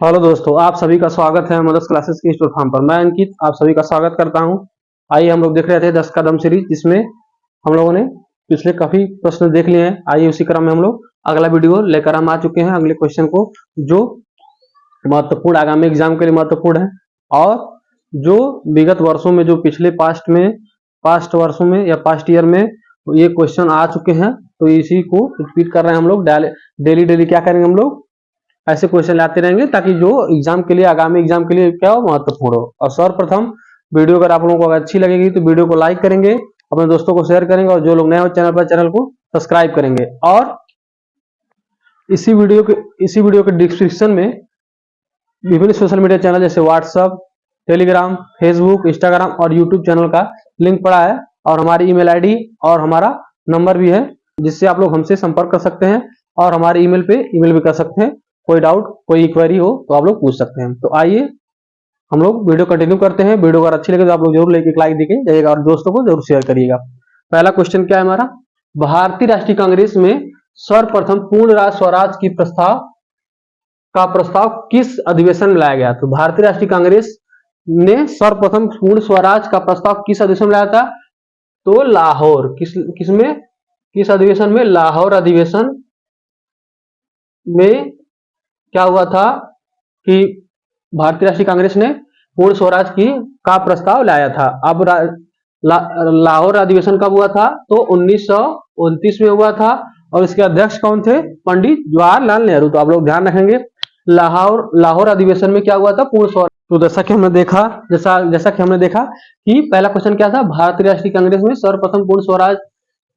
Hello दोस्तों, आप सभी का स्वागत है मदर्स क्लासेस की इंस्टीट्यूट फार्म पर। मैं अंकित आप सभी का स्वागत करता हूं। आइए हम लोग देख रहे थे 10 कदम सीरीज, जिसमें हम लोगों ने पिछले काफी प्रश्न देख लिए हैं। आइए उसी क्रम में हम लोग अगला वीडियो लेकर हम आ चुके हैं, अगले क्वेश्चन को, जो महत्वपूर्ण आगामी एग्जाम के लिए महत्वपूर्ण है और जो विगत वर्षों में, जो पिछले पास्ट वर्षों में या पास्ट ईयर में ये क्वेश्चन आ चुके हैं, तो इसी को रिपीट कर रहे हैं हम लोग। डेली डेली क्या करेंगे हम लोग, ऐसे क्वेश्चन लाते रहेंगे, ताकि जो एग्जाम के लिए, आगामी एग्जाम के लिए क्या हो, महत्वपूर्ण हो। और सर्वप्रथम वीडियो अगर आप लोगों को अच्छी लगेगी तो वीडियो को लाइक करेंगे, अपने दोस्तों को शेयर करेंगे, और जो लोग नए हो चैनल पर, चैनल को सब्सक्राइब करेंगे। और इसी वीडियो के डिस्क्रिप्शन में विभिन्न सोशल मीडिया चैनल जैसे व्हाट्सएप, टेलीग्राम, फेसबुक, इंस्टाग्राम और यूट्यूब चैनल का लिंक पड़ा है, और हमारी ईमेल आईडी और हमारा नंबर भी है, जिससे आप लोग हमसे संपर्क कर सकते हैं और हमारे ईमेल पे ईमेल भी कर सकते हैं। कोई डाउट, कोई क्वेरी हो तो आप लोग पूछ सकते हैं। तो आइए हम लोग वीडियो कंटिन्यू करते हैं। वीडियो अगर अच्छी लगे तो आप लोग जरूर एक लाइक देके जाइएगा और दोस्तों को जरूर शेयर करिएगा। पहला क्वेश्चन क्या है हमारा, भारतीय राष्ट्रीय कांग्रेस में सर्वप्रथम पूर्ण राज्य स्वराज की प्रस्ताव किस अधिवेशन में लाया गया? तो भारतीय राष्ट्रीय कांग्रेस ने सर्वप्रथम पूर्ण स्वराज का प्रस्ताव किस अधिवेशन में लाया था? तो लाहौर, किस अधिवेशन में? लाहौर अधिवेशन में क्या हुआ था कि भारतीय राष्ट्रीय कांग्रेस ने पूर्ण स्वराज का प्रस्ताव लाया था। अब लाहौर अधिवेशन कब हुआ था? तो 1929 में हुआ था, और इसके अध्यक्ष कौन थे? पंडित जवाहरलाल नेहरू। तो आप लोग ध्यान रखेंगे, लाहौर अधिवेशन में क्या हुआ था? पूर्ण स्वराज। तो जैसा कि हमने देखा कि पहला क्वेश्चन क्या था, भारतीय राष्ट्रीय कांग्रेस में सर्वप्रथम पूर्ण स्वराज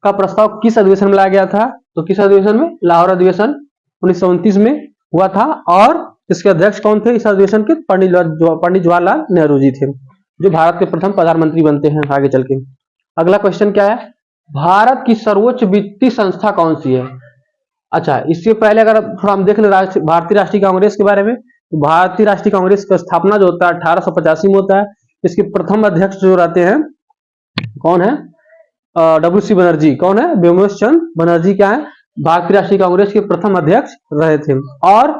का प्रस्ताव किस अधिवेशन में लाया गया था? तो किस अधिवेशन में? लाहौर अधिवेशन 1929 में हुआ था, और इसके अध्यक्ष कौन थे इस अधिवेशन के? पंडित जवाहरलाल नेहरू जी थे, जो भारत के प्रथम प्रधानमंत्री बनते हैं आगे चल के। अगला क्वेश्चन क्या है, भारत की सर्वोच्च वित्तीय संस्था कौन सी है? अच्छा, इससे पहले अगर थोड़ा हम देख ले भारतीय राष्ट्रीय कांग्रेस के बारे में, तो भारतीय राष्ट्रीय कांग्रेस का स्थापना जो होता है 1885 में होता है। इसके प्रथम अध्यक्ष जो रहते हैं कौन है? डब्ल्यू.सी. बनर्जी। कौन है? व्योमेश चंद्र बनर्जी क्या है? भारतीय राष्ट्रीय कांग्रेस के प्रथम अध्यक्ष रहे थे। और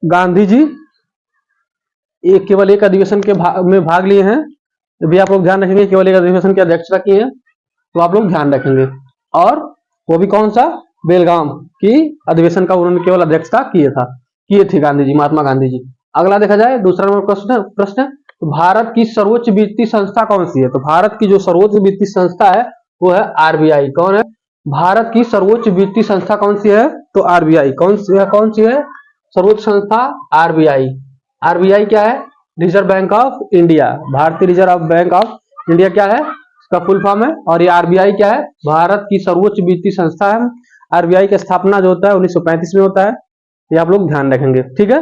गांधी जी केवल एक अधिवेशन में भाग लिए हैं, भी आप लोग ध्यान रखेंगे, केवल एक अधिवेशन की अध्यक्षता की है, तो आप लोग ध्यान रखेंगे। और वो भी कौन सा? बेलगाम की अधिवेशन का उन्होंने केवल अध्यक्षता किए थे गांधी जी, महात्मा गांधी जी। अगला देखा जाए, दूसरा नंबर प्रश्न, तो भारत की सर्वोच्च वित्तीय संस्था कौन सी है? तो भारत की जो सर्वोच्च वित्तीय संस्था है वो है आरबीआई। कौन है? भारत की सर्वोच्च वित्तीय संस्था कौन सी है? तो आरबीआई। कौन सी है सर्वोच्च संस्था? आरबीआई। आरबीआई क्या है? Reserve bank of India. भारतीय रिजर्व बैंक ऑफ इंडिया क्या है? इसका फुल फॉर्म है। और ये आरबीआई क्या है? भारत की सर्वोच्च वित्तीय संस्था है। आरबीआई की स्थापना जो होता है 1935 में होता है, ये आप लोग ध्यान रखेंगे, ठीक है।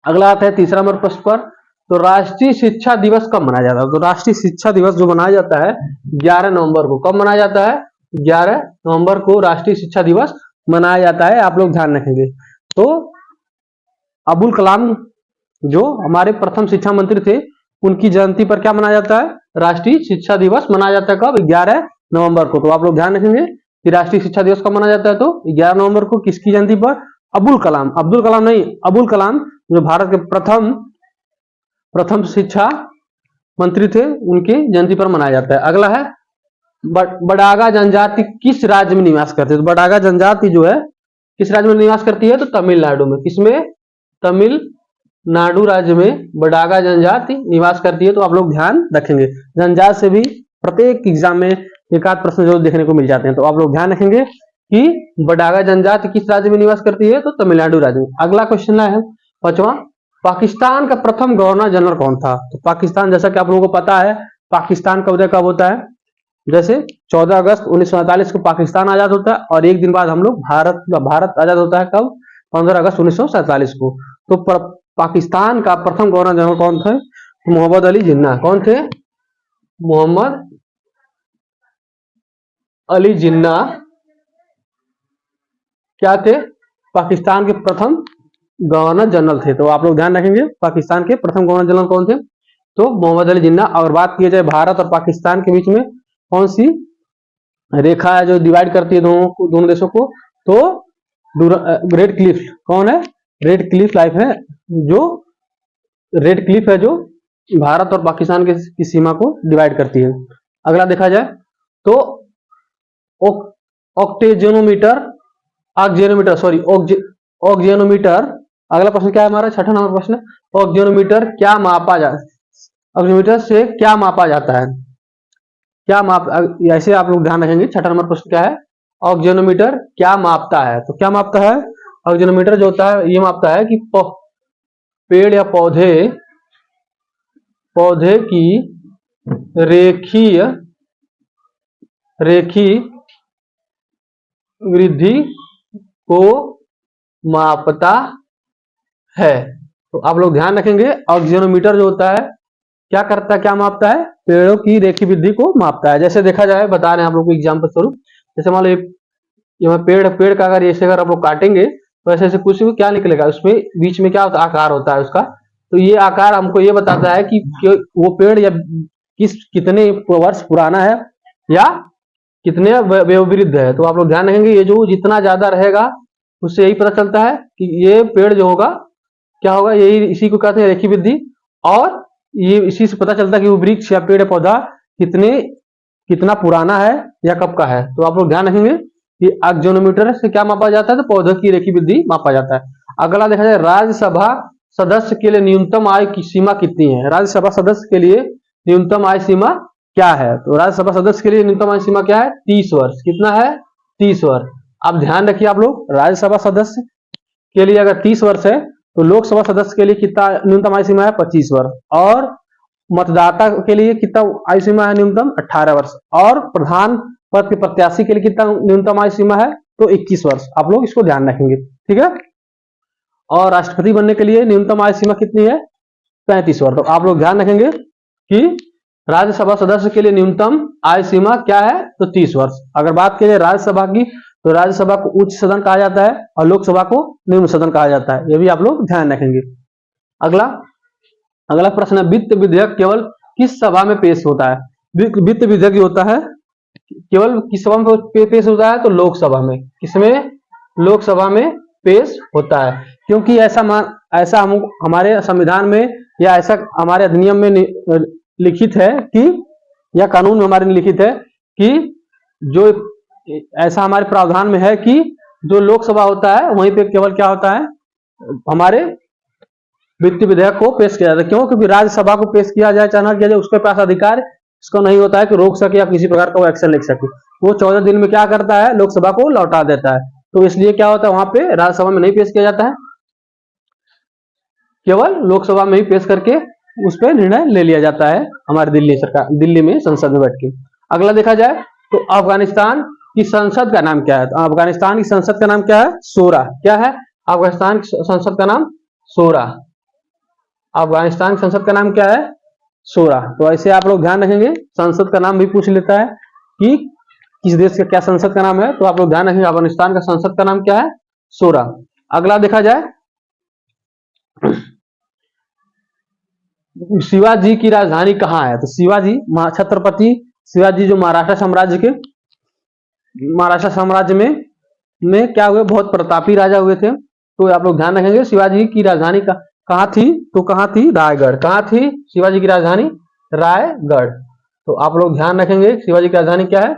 अगला आता है तीसरा नंबर प्रश्न पर, तो राष्ट्रीय शिक्षा दिवस कब मनाया जाता है? तो राष्ट्रीय शिक्षा दिवस जो मनाया जाता है 11 नवंबर को। कब मनाया जाता है? 11 नवंबर को राष्ट्रीय शिक्षा दिवस मनाया जाता है, आप लोग ध्यान रखेंगे। तो अब्दुल कलाम जो हमारे प्रथम शिक्षा मंत्री थे, उनकी जयंती पर क्या मनाया जाता है? राष्ट्रीय शिक्षा दिवस मनाया जाता है। कब? 11 नवंबर को। तो आप लोग ध्यान रखेंगे कि राष्ट्रीय शिक्षा दिवस कब मनाया जाता है? तो 11 नवंबर को। किसकी जयंती पर? अब्दुल कलाम जो भारत के प्रथम शिक्षा मंत्री थे, उनकी जयंती पर मनाया जाता है। अगला है, बडागा जनजाति किस राज्य में निवास करते हैं? तो बडागा जनजाति जो है किस राज्य में निवास करती है? तो तमिलनाडु में। किसमें? तमिलनाडु राज्य में बडागा जनजाति निवास करती है। तो आप लोग ध्यान रखेंगे, जनजाति से भी प्रत्येक एग्जाम में एक आध प्रश्न जो देखने को मिल जाते हैं, तो आप लोग ध्यान रखेंगे कि बडागा जनजाति किस राज्य में निवास करती है? तो तमिलनाडु राज्य में। अगला क्वेश्चन है पांचवा, पाकिस्तान का प्रथम गवर्नर जनरल कौन था? तो पाकिस्तान, जैसा कि आप लोगों को पता है, पाकिस्तान का उदय कब होता है? जैसे 14 अगस्त 1947 को पाकिस्तान आजाद होता है, और एक दिन बाद हम लोग भारत आजाद होता है। कब? 15 अगस्त 1947 को। तो पाकिस्तान का प्रथम गवर्नर जनरल कौन थे? मोहम्मद अली जिन्ना। कौन थे? मोहम्मद अली जिन्ना क्या थे? पाकिस्तान के प्रथम गवर्नर जनरल थे। तो आप लोग ध्यान रखेंगे, पाकिस्तान के प्रथम गवर्नर जनरल कौन थे? तो मोहम्मद अली जिन्ना। और बात की जाए भारत और पाकिस्तान के बीच में कौन सी रेखा है जो डिवाइड करती है दोनों देशों को? तो ग्रेट क्लिफ। कौन है? रेड क्लिफ लाइफ है, जो रेड क्लिफ है जो भारत और पाकिस्तान की सीमा को डिवाइड करती है। अगला देखा जाए तो ऑक्टेजेनोमीटर, ऑक्जेनोमीटर सॉरी ऑक्जेनोमीटर। अगला प्रश्न क्या है हमारा, छठा नंबर प्रश्न, ऑक्जेनोमीटर क्या मापा ऑक्जेनोमीटर से क्या मापा जाता है, क्या माप, ऐसे आप लोग ध्यान रखेंगे। छठा नंबर प्रश्न क्या है, ऑक्जेनोमीटर क्या मापता है। तो क्या मापता है, ऑक्जेनोमीटर जो होता है ये मापता है कि पेड़ या पौधे की रेखीय वृद्धि को मापता है। तो आप लोग ध्यान रखेंगे, ऑक्जेनोमीटर जो होता है क्या करता है, क्या मापता है, पेड़ों की रेखीय वृद्धि को मापता है। जैसे देखा जाए, बता रहे हैं आप लोग को एग्जाम्पल स्वरूप, जैसे मान लो ये पेड़ का अगर ऐसे अगर आप लोग काटेंगे तो ऐसे ऐसे कुछ क्या निकलेगा, उसमें बीच में क्या होता है, आकार होता है उसका। तो ये आकार हमको ये बताता है कि वो पेड़ या कितने वर्ष पुराना है या कितने वयोवृद्ध है। तो आप लोग ध्यान रखेंगे, ये जो जितना ज्यादा रहेगा उससे यही पता चलता है कि ये पेड़ जो होगा क्या होगा, यही इसी को कहते हैं रेखीय वृद्धि। और ये इसी से पता चलता है कि वो वृक्ष या पेड़ पौधा कितना पुराना है या कब का है। तो आप लोग ध्यान रखेंगे कि ऑक्जेनोमीटर से क्या मापा जाता है, तो पौधों की रेखीय वृद्धि मापा जाता है। अगला देखा जाए, राज्यसभा सदस्य के लिए न्यूनतम आय की सीमा कितनी है। राज्यसभा सदस्य के लिए न्यूनतम आय सीमा क्या है, तो राज्यसभा सदस्य के लिए न्यूनतम आय सीमा क्या है, 30 वर्ष। कितना है, 30 वर्ष। अब ध्यान रखिए आप लोग, राज्यसभा सदस्य के लिए अगर 30 वर्ष है तो लोकसभा सदस्य के लिए कितना न्यूनतम आयु सीमा है, 25 वर्ष। और मतदाता के लिए कितना आयु सीमा है, न्यूनतम 18 वर्ष। और प्रधान पद के प्रत्याशी के लिए कितना न्यूनतम आयु सीमा है, तो 21 वर्ष। आप लोग इसको ध्यान रखेंगे, ठीक है। और राष्ट्रपति बनने के लिए न्यूनतम आयु सीमा कितनी है, 35 वर्ष। तो आप लोग ध्यान रखेंगे कि राज्यसभा सदस्य के लिए न्यूनतम आयु सीमा क्या है, तो 30 वर्ष। अगर बात करें राज्यसभा की, तो राज्यसभा को उच्च सदन कहा जाता है और लोकसभा को निम्न सदन कहा जाता है। ये भी आप लोग ध्यान रखेंगे। अगला प्रश्न है, वित्त विधेयक केवल किस सभा में पेश होता है। वित्त विधेयक जो होता है केवल किस सभा में पेश होता है, तो लोकसभा में। किसमें, लोकसभा में पेश होता है। क्योंकि ऐसा हमारे संविधान में या ऐसा हमारे अधिनियम में लिखित है कि, या कानून में हमारे लिखित है कि जो ऐसा हमारे प्रावधान में है कि जो लोकसभा होता है वहीं पे केवल क्या होता है, हमारे वित्त विधेयक को पेश किया जाता है। क्यों, क्योंकि राज्यसभा को पेश किया जाए चाहे किया जाए, उसके पास अधिकार इसका नहीं होता है कि रोक सके या किसी प्रकार का वो एक्शन लिख सके। वो 14 दिन में क्या करता है, लोकसभा को लौटा देता है। तो इसलिए क्या होता है, वहां पे राज्यसभा में नहीं पेश किया जाता है, केवल लोकसभा में ही पेश करके उस पर निर्णय ले लिया जाता है हमारे दिल्ली में संसद में बैठ के। अगला देखा जाए तो अफगानिस्तान की संसद का नाम क्या है। तो अफगानिस्तान की संसद का नाम क्या है, शोरा। क्या है, अफगानिस्तान की संसद का नाम शोरा। अफगानिस्तान की संसद का नाम क्या है, शोरा। तो ऐसे आप लोग ध्यान रखेंगे, संसद का नाम भी पूछ लेता है कि किस देश का क्या संसद का नाम है। तो आप लोग ध्यान रखेंगे, अफगानिस्तान का संसद का नाम क्या है, शोरा। अगला देखा जाए, शिवाजी की राजधानी कहाँ है। तो शिवाजी, छत्रपति शिवाजी जो महाराष्ट्र साम्राज्य में क्या हुए, बहुत प्रतापी राजा हुए थे। तो आप लोग ध्यान रखेंगे, शिवाजी की राजधानी कहाँ थी, तो कहाँ थी, रायगढ़। कहाँ थी शिवाजी की राजधानी, रायगढ़। तो आप लोग ध्यान रखेंगे, शिवाजी की राजधानी क्या है,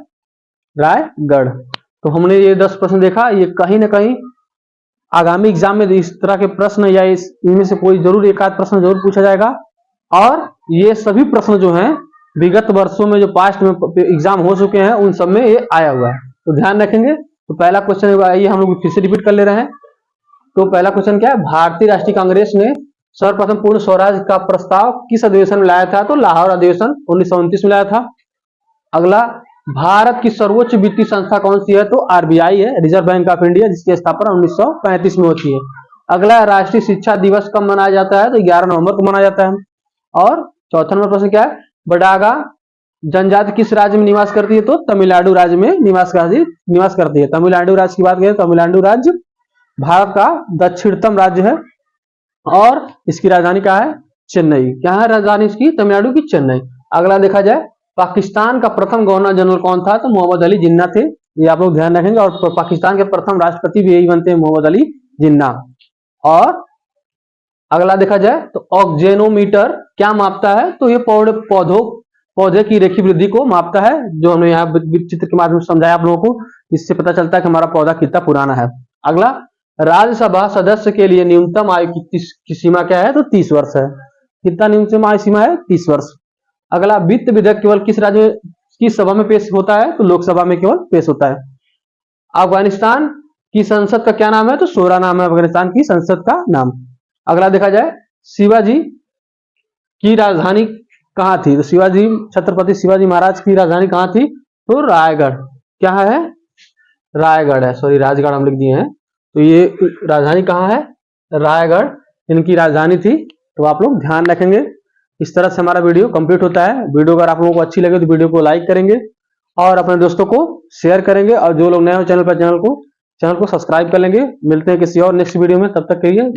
रायगढ़। तो हमने ये 10 प्रश्न देखा, ये कहीं ना कहीं आगामी एग्जाम में इस तरह के प्रश्न या इनमें से कोई जरूर एक आध प्रश्न जरूर पूछा जाएगा। और ये सभी प्रश्न जो हैं विगत वर्षों में जो पास्ट में एग्जाम हो चुके हैं उन सब में ये आया हुआ है। तो ध्यान रखेंगे। तो पहला क्वेश्चन आइए हम लोग फिर से रिपीट कर ले रहे हैं। तो पहला क्वेश्चन क्या है, भारतीय राष्ट्रीय कांग्रेस ने सर्वप्रथम पूर्ण स्वराज का प्रस्ताव किस अधिवेशन में लाया था। तो लाहौर अधिवेशन 1929 में लाया था। अगला, भारत की सर्वोच्च वित्तीय संस्था कौन सी है। तो आरबीआई है, रिजर्व बैंक ऑफ इंडिया, जिसकी स्थापना 1935 में होती है। अगला, राष्ट्रीय शिक्षा दिवस कब मनाया जाता है। तो 11 नवंबर को मनाया जाता है। और चौथा नंबर प्रश्न क्या है, बडागा जनजाति किस राज्य में निवास करती है। तो तमिलनाडु राज्य में निवास करती है। तमिलनाडु राज्य की बात करें, तमिलनाडु राज्य भारत का दक्षिणतम राज्य है और इसकी राजधानी क्या है, चेन्नई। क्या है राजधानी इसकी, तमिलनाडु की चेन्नई। अगला देखा जाए, पाकिस्तान का प्रथम गवर्नर जनरल कौन था। तो मोहम्मद अली जिन्ना थे। ये आप लोग ध्यान रखेंगे। और पाकिस्तान के प्रथम राष्ट्रपति भी यही बनते हैं, मोहम्मद अली जिन्ना। और अगला देखा जाए तो ऑक्जेनोमीटर क्या मापता है, तो ये पौधे की रेखीय वृद्धि को मापता है, जो हमने यहाँ चित्र के माध्यम से समझाया आप लोगों को। इससे पता चलता है कि हमारा पौधा कितना पुराना है। अगला, राज्यसभा सदस्य के लिए न्यूनतम आयु की सीमा क्या है, तो 30 वर्ष है। कितना न्यूनतम आयु सीमा है, 30 वर्ष। अगला, वित्त विधेयक केवल किस राज्य में, किस सभा में पेश होता है, तो लोकसभा में केवल पेश होता है। अफगानिस्तान की संसद का क्या नाम है, तो शोरा नाम है अफगानिस्तान की संसद का नाम। अगला देखा जाए, शिवाजी की राजधानी कहाँ थी, तो शिवाजी, छत्रपति शिवाजी महाराज की राजधानी कहाँ थी, तो रायगढ़। क्या है, रायगढ़ है, सॉरी राजगढ़ हम लिख दिए हैं। तो ये राजधानी कहाँ है, रायगढ़ इनकी राजधानी थी। तो आप लोग ध्यान रखेंगे। इस तरह से हमारा वीडियो कंप्लीट होता है। वीडियो अगर आप लोगों को अच्छी लगे तो वीडियो को लाइक करेंगे और अपने दोस्तों को शेयर करेंगे, और जो लोग नए हो चैनल पर चैनल को सब्सक्राइब कर लेंगे। मिलते हैं किसी और नेक्स्ट वीडियो में, तब तक के लिए